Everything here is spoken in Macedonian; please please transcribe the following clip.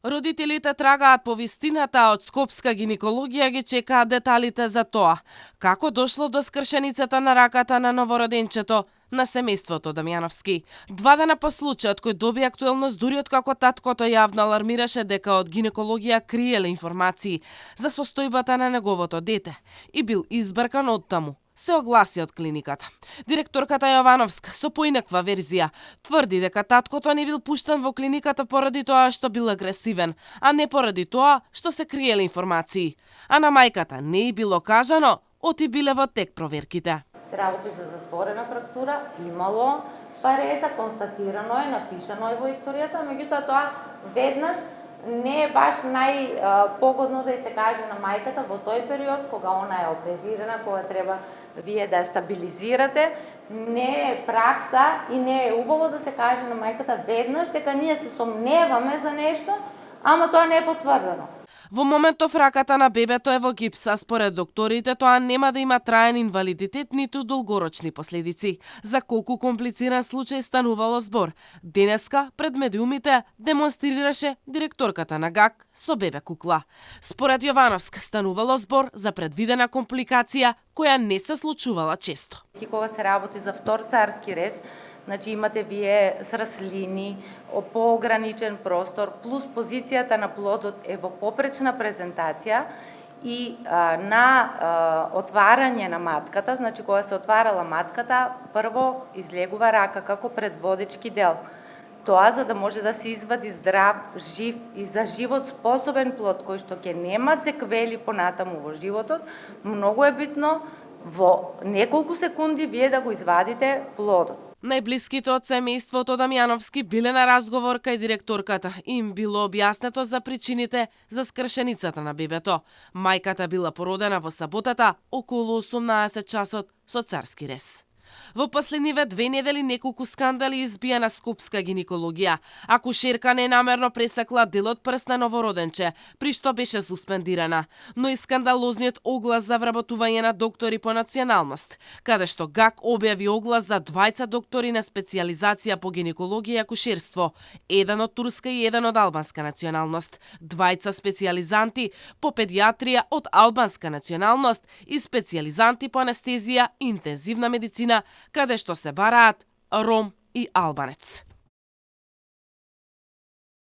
Родителите трагаат по вистината, а од скопска гинекологија ги чекаат деталите за тоа. Како дошло до скршеницата на раката на новороденчето на семејството Дамјановски. 2 дена по случајот кој доби актуелност дури откако таткото јавно алармираше дека од гинекологија криеле информации за состојбата на неговото дете и бил избркан оттаму, се огласи од клиниката. Директорката Јовановска со поинаква верзија тврди дека таткото не бил пуштен во клиниката поради тоа што бил агресивен, а не поради тоа што се криеле информации. А на мајката не и било кажано, оти биле во тек проверките. Се работи за затворена фрактура, имало пареза, констатирано е, напишано е во историјата, меѓутоа тоа веднаш не е баш најпогодно да се каже на мајката во тој период кога она е оперирана, кога треба вие да ја стабилизирате, не е пракса и не е убаво да се каже на мајката веднаш дека ние се сомневаме за нешто, ама тоа не е потврдено. Во моментов раката на бебето е во гипс, а според докторите тоа нема да има траен инвалидитет ниту долгорочни последици. За колку комплициран случај станувало збор. Денеска пред медиумите демонстрираше директорката на ГАК со бебе кукла. Според Јовановска станувало збор за предвидена компликација која не се случувала често. Кога се работи за втор царски рез, значи имате вие сраслини, поограничен простор, плюс позицијата на плодот е во попречна презентација и на отварање на матката, значи кога се отварала матката, прво излегува рака како предводечки дел. Тоа за да може да се извади здрав, жив и за живот способен плод кој што ќе нема секвели понатаму во животот, многу е битно во неколку секунди вие да го извадите плодот. Најблиските од семејството Дамјановски биле на разговор кај директорката и им било објаснето за причините за скршеницата на бебето. Мајката била породена во саботата околу 18 часот со царски рез. Во последниве 2 недели неколку скандали избија на скопска гинекологија. Акушерка ненамерно пресекла дел од прст на новороденче, при што беше суспендирана, но и скандалозниот оглас за вработување на доктори по националност, каде што ГАК објави оглас за 2 доктори на специјализација по гинекологија и акушерство, еден од турска и еден од албанска националност, 2 специјализанти по педиатрија од албанска националност и специјализанти по анестезија и интензивна медицина, каде што се бараат ром и албанец.